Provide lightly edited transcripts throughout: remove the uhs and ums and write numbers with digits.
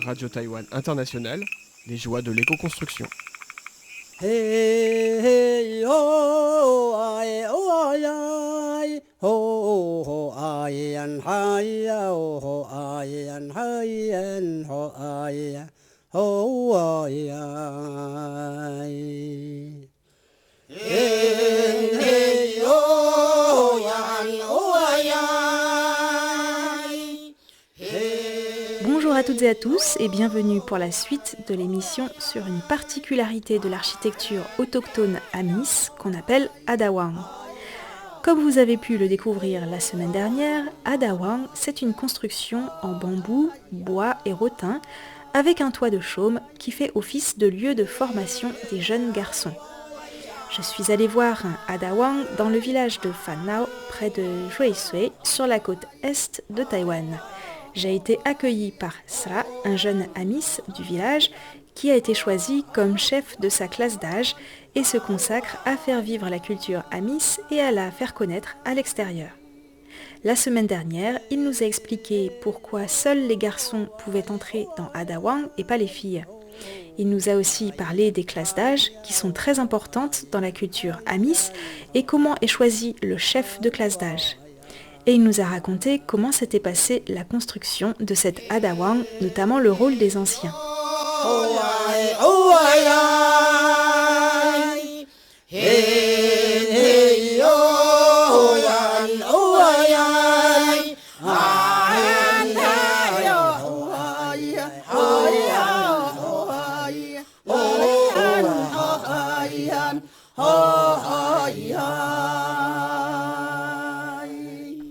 Radio Taïwan International, les joies de l'éco-construction. Hey, hey, oh, aïe, oh, aïe, aïe, oh, oh, aïe, an, aïe, oh, aïe, an, aïe, an, oh, aïe, oh, aïe, aïe. Hey, hey, oh, yan, oh, aïe, aïe. Bonjour à toutes et à tous et bienvenue pour la suite de l'émission sur une particularité de l'architecture autochtone Amis qu'on appelle Adawang. Comme vous avez pu le découvrir la semaine dernière, Adawang c'est une construction en bambou, bois et rotin avec un toit de chaume qui fait office de lieu de formation des jeunes garçons. Je suis allée voir un Adawang dans le village de Phan Nao près de Jueisui sur la côte est de Taïwan. J'ai été accueillie par Sra, un jeune Amis du village, qui a été choisi comme chef de sa classe d'âge et se consacre à faire vivre la culture Amis et à la faire connaître à l'extérieur. La semaine dernière, il nous a expliqué pourquoi seuls les garçons pouvaient entrer dans Adawang et pas les filles. Il nous a aussi parlé des classes d'âge qui sont très importantes dans la culture Amis et comment est choisi le chef de classe d'âge. Et il nous a raconté comment s'était passée la construction de cette Adawang, notamment le rôle des anciens.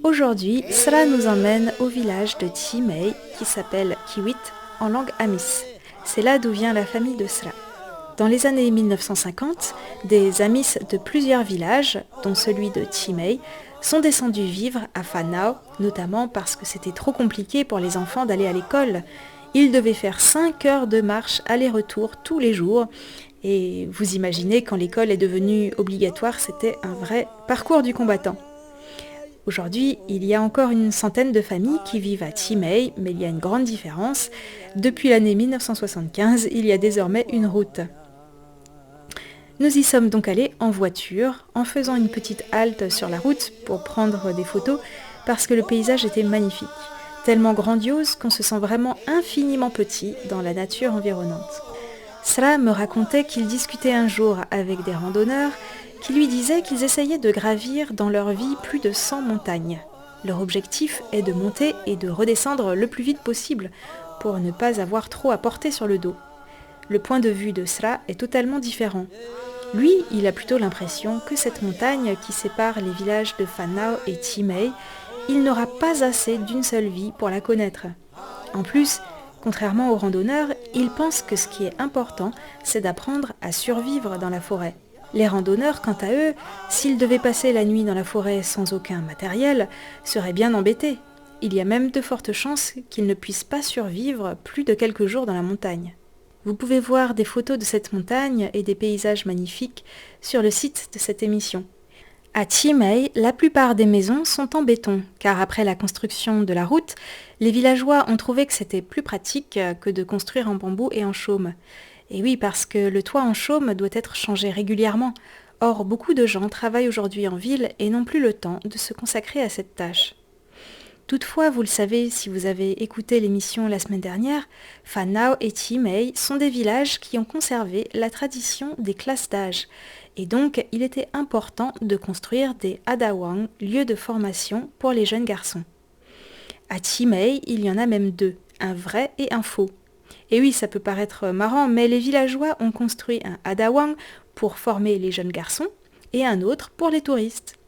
Aujourd'hui, Sra nous emmène au village de Chimei qui s'appelle Kiwit en langue Amis. C'est là d'où vient la famille de Sra. Dans les années 1950, des Amis de plusieurs villages, dont celui de Chimei, sont descendus vivre à Phan Nao, notamment parce que c'était trop compliqué pour les enfants d'aller à l'école. Ils devaient faire 5 heures de marche aller-retour tous les jours. Et vous imaginez, quand l'école est devenue obligatoire, c'était un vrai parcours du combattant. Aujourd'hui, il y a encore une centaine de familles qui vivent à Chimei, mais il y a une grande différence. Depuis l'année 1975, il y a désormais une route. Nous y sommes donc allés en voiture, en faisant une petite halte sur la route pour prendre des photos, parce que le paysage était magnifique, tellement grandiose qu'on se sent vraiment infiniment petit dans la nature environnante. Sra me racontait qu'il discutait un jour avec des randonneurs qui lui disaient qu'ils essayaient de gravir dans leur vie plus de 100 montagnes. Leur objectif est de monter et de redescendre le plus vite possible pour ne pas avoir trop à porter sur le dos. Le point de vue de Sra est totalement différent. Lui, il a plutôt l'impression que cette montagne qui sépare les villages de Phan Nao et Chimei, il n'aura pas assez d'une seule vie pour la connaître. En plus, contrairement aux randonneurs, il pense que ce qui est important, c'est d'apprendre à survivre dans la forêt. Les randonneurs, quant à eux, s'ils devaient passer la nuit dans la forêt sans aucun matériel, seraient bien embêtés. Il y a même de fortes chances qu'ils ne puissent pas survivre plus de quelques jours dans la montagne. Vous pouvez voir des photos de cette montagne et des paysages magnifiques sur le site de cette émission. À Chimei, la plupart des maisons sont en béton, car après la construction de la route, les villageois ont trouvé que c'était plus pratique que de construire en bambou et en chaume. Et oui, parce que le toit en chaume doit être changé régulièrement. Or, beaucoup de gens travaillent aujourd'hui en ville et n'ont plus le temps de se consacrer à cette tâche. Toutefois, vous le savez si vous avez écouté l'émission la semaine dernière, Phan Nao et Chimei sont des villages qui ont conservé la tradition des classes d'âge. Et donc, il était important de construire des Adawang, lieux de formation pour les jeunes garçons. À Chimei, il y en a même 2, un vrai et un faux. Et oui, ça peut paraître marrant, mais les villageois ont construit un Adawang pour former les jeunes garçons et un autre pour les touristes.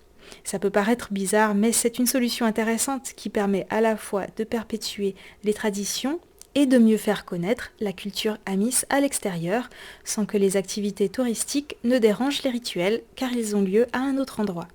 Ça peut paraître bizarre, mais c'est une solution intéressante qui permet à la fois de perpétuer les traditions et de mieux faire connaître la culture Amis à l'extérieur, sans que les activités touristiques ne dérangent les rituels, car ils ont lieu à un autre endroit.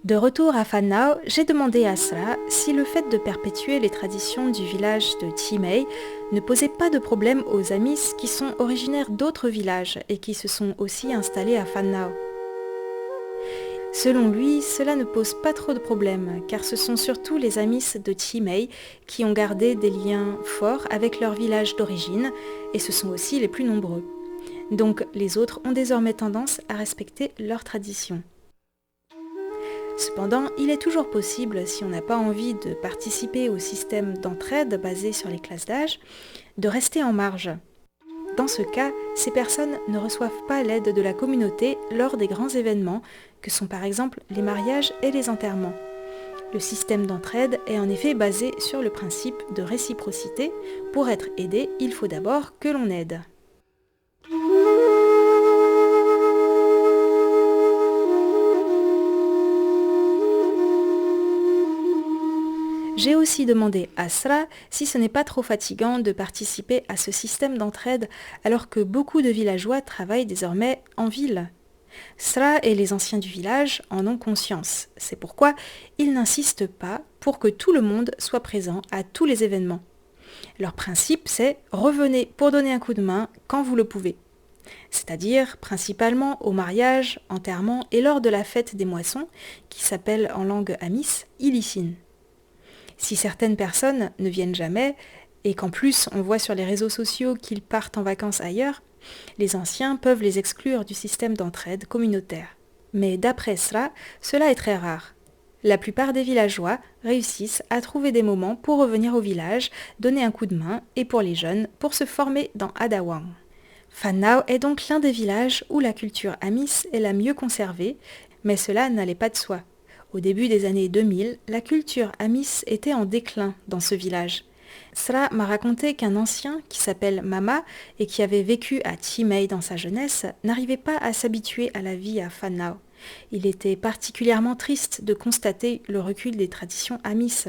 De retour à Fannao, j'ai demandé à Sra si le fait de perpétuer les traditions du village de Chimay ne posait pas de problème aux Amis qui sont originaires d'autres villages et qui se sont aussi installés à Fannao. Selon lui, cela ne pose pas trop de problèmes, car ce sont surtout les Amis de Chimay qui ont gardé des liens forts avec leur village d'origine, et ce sont aussi les plus nombreux. Donc les autres ont désormais tendance à respecter leurs traditions. Cependant, il est toujours possible, si on n'a pas envie de participer au système d'entraide basé sur les classes d'âge, de rester en marge. Dans ce cas, ces personnes ne reçoivent pas l'aide de la communauté lors des grands événements, que sont par exemple les mariages et les enterrements. Le système d'entraide est en effet basé sur le principe de réciprocité. Pour être aidé, il faut d'abord que l'on aide. J'ai aussi demandé à Sra si ce n'est pas trop fatigant de participer à ce système d'entraide alors que beaucoup de villageois travaillent désormais en ville. Sra et les anciens du village en ont conscience. C'est pourquoi ils n'insistent pas pour que tout le monde soit présent à tous les événements. Leur principe, c'est « revenez pour donner un coup de main quand vous le pouvez ». C'est-à-dire principalement au mariage, enterrement et lors de la fête des moissons qui s'appelle en langue amis « Ilissin ». Si certaines personnes ne viennent jamais, et qu'en plus on voit sur les réseaux sociaux qu'ils partent en vacances ailleurs, les anciens peuvent les exclure du système d'entraide communautaire. Mais d'après Sra, cela est très rare. La plupart des villageois réussissent à trouver des moments pour revenir au village, donner un coup de main, et pour les jeunes, pour se former dans Adawang. Fannao est donc l'un des villages où la culture amis est la mieux conservée, mais cela n'allait pas de soi. Au début des années 2000, la culture amis était en déclin dans ce village. Sra m'a raconté qu'un ancien qui s'appelle Mama et qui avait vécu à Chimay dans sa jeunesse n'arrivait pas à s'habituer à la vie à Fannao. Il était particulièrement triste de constater le recul des traditions amis.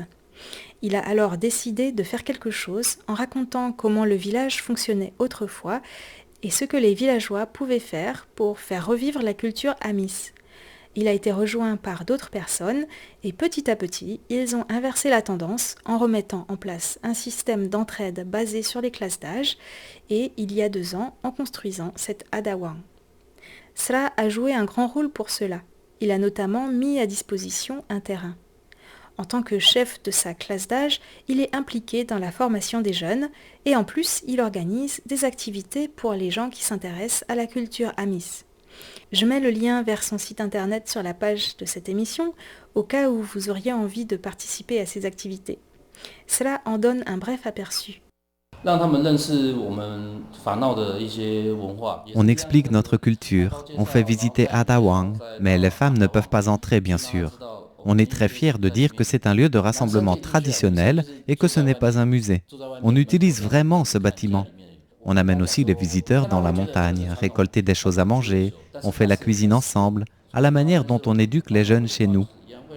Il a alors décidé de faire quelque chose en racontant comment le village fonctionnait autrefois et ce que les villageois pouvaient faire pour faire revivre la culture amis. Il a été rejoint par d'autres personnes et petit à petit, ils ont inversé la tendance en remettant en place un système d'entraide basé sur les classes d'âge et, il y a 2 ans, en construisant cette Adawang. Sra a joué un grand rôle pour cela. Il a notamment mis à disposition un terrain. En tant que chef de sa classe d'âge, il est impliqué dans la formation des jeunes et en plus, il organise des activités pour les gens qui s'intéressent à la culture amis. Je mets le lien vers son site internet sur la page de cette émission, au cas où vous auriez envie de participer à ces activités. Cela en donne un bref aperçu. On explique notre culture, on fait visiter Adawang, mais les femmes ne peuvent pas entrer bien sûr. On est très fiers de dire que c'est un lieu de rassemblement traditionnel et que ce n'est pas un musée. On utilise vraiment ce bâtiment. On amène aussi les visiteurs dans la montagne, récolter des choses à manger, on fait la cuisine ensemble, à la manière dont on éduque les jeunes chez nous.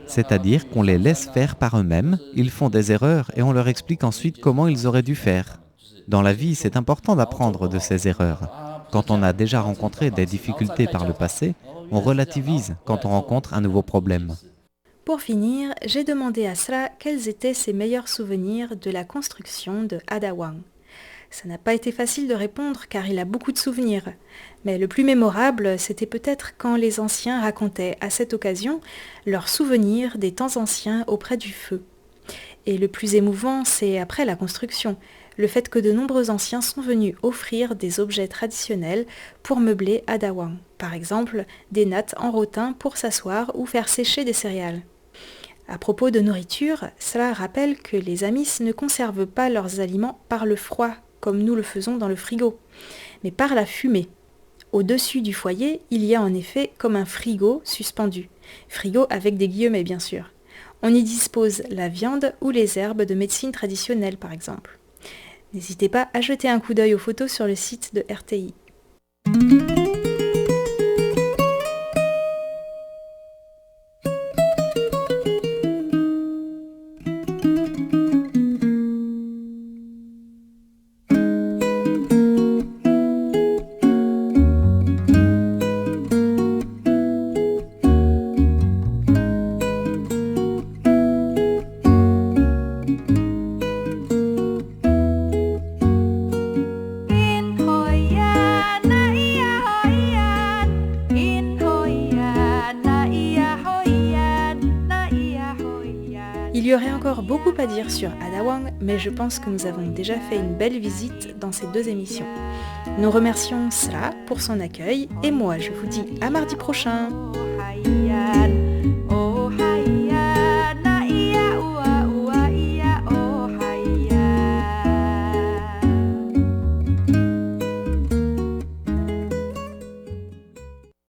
C'est-à-dire qu'on les laisse faire par eux-mêmes, ils font des erreurs et on leur explique ensuite comment ils auraient dû faire. Dans la vie, c'est important d'apprendre de ces erreurs. Quand on a déjà rencontré des difficultés par le passé, on relativise quand on rencontre un nouveau problème. Pour finir, j'ai demandé à Sra quels étaient ses meilleurs souvenirs de la construction de Adawang. Ça n'a pas été facile de répondre car il a beaucoup de souvenirs. Mais le plus mémorable, c'était peut-être quand les anciens racontaient à cette occasion leurs souvenirs des temps anciens auprès du feu. Et le plus émouvant, c'est après la construction, le fait que de nombreux anciens sont venus offrir des objets traditionnels pour meubler Adawang. Par exemple, des nattes en rotin pour s'asseoir ou faire sécher des céréales. À propos de nourriture, cela rappelle que les Amis ne conservent pas leurs aliments par le froid, comme nous le faisons dans le frigo, mais par la fumée. Au-dessus du foyer, il y a en effet comme un frigo suspendu. Frigo avec des guillemets bien sûr. On y dispose la viande ou les herbes de médecine traditionnelle par exemple. N'hésitez pas à jeter un coup d'œil aux photos sur le site de RTI. y aurait encore beaucoup à dire sur Adawang, mais je pense que nous avons déjà fait une belle visite dans ces 2 émissions. Nous remercions Sra pour son accueil et moi je vous dis à mardi prochain.